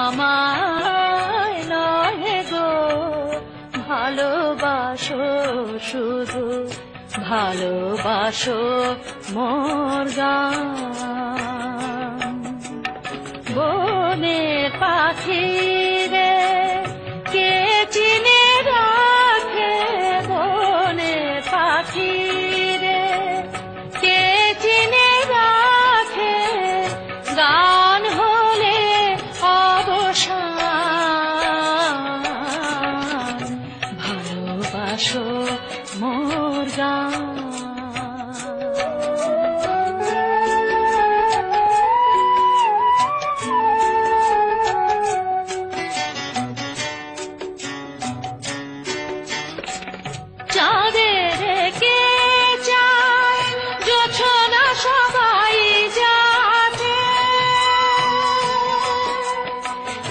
আমায় নহে গো ভালোবাসো, শুধু ভালোবাসো মোর গান। বনের পাখি রে কে চিনে রাখে, বনের পাখি রে কে চিনে রাখে, গান হলে অবসান। ভালোবাসো মোর গান। চাঁদের কে চায় জোছনা সবাই যাতে,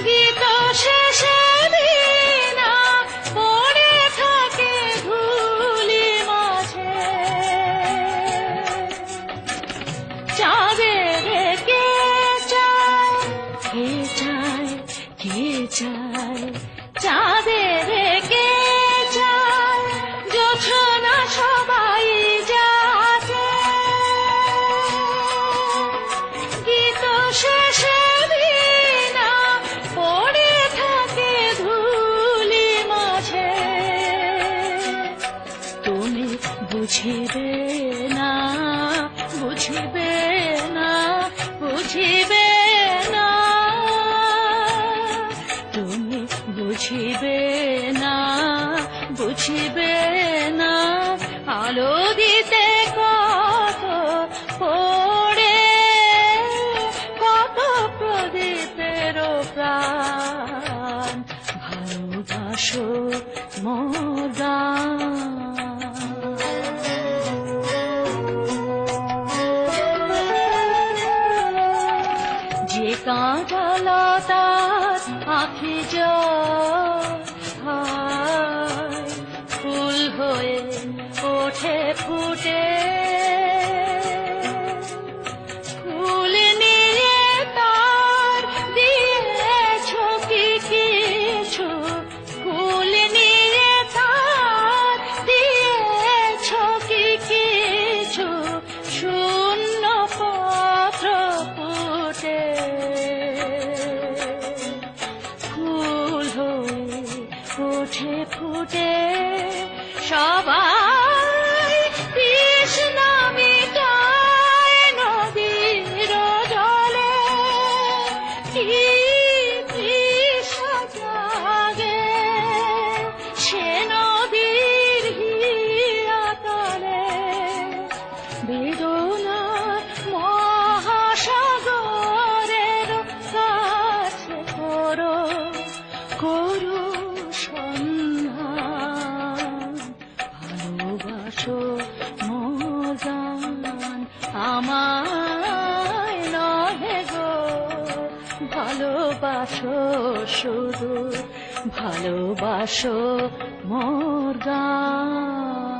গীত শেষে বীণা পড়ে থাকে ধুলি মাঝে। চাঁদের কে চায়, কে চায়, কে চায়, চাঁদের কে চায় জোছনা সবাই যাতে, গীত শেষে বীণা পড়ে থাকে ধুলি মাঝে। তুমি বুঝিবে না, বুঝিবে না, বুঝিবে না, তুমি বুঝিবে না, বুঝিবে না। আলো দিতে কত পড়ে, কত প্রদীপের প্রাণ। ভালোবাসো মোর গান। যে কাঁচলতার আঁখি জয় ফুল হয়ে ওঠে ফুটে, ফুল নিয়ে তার দিয়েছ কি কিছু, ফুল নিয়ে তার দিয়েছ কি কিছু, শূন্য পত্র ফুটে। ফুল হয়ে ওঠে ফুটে, সবাই তৃষ্ণা মিটায় নদীর জলে। কি তৃষা জাগে সে নদীর হিয়াতলে, বেদনার মহাসাগরের কাছে করো, করো সন্ধান। ভালোবাসো মোর গান। আমায় নহে গো ভালোবাসো, শুধু ভালোবাসো মোর গান।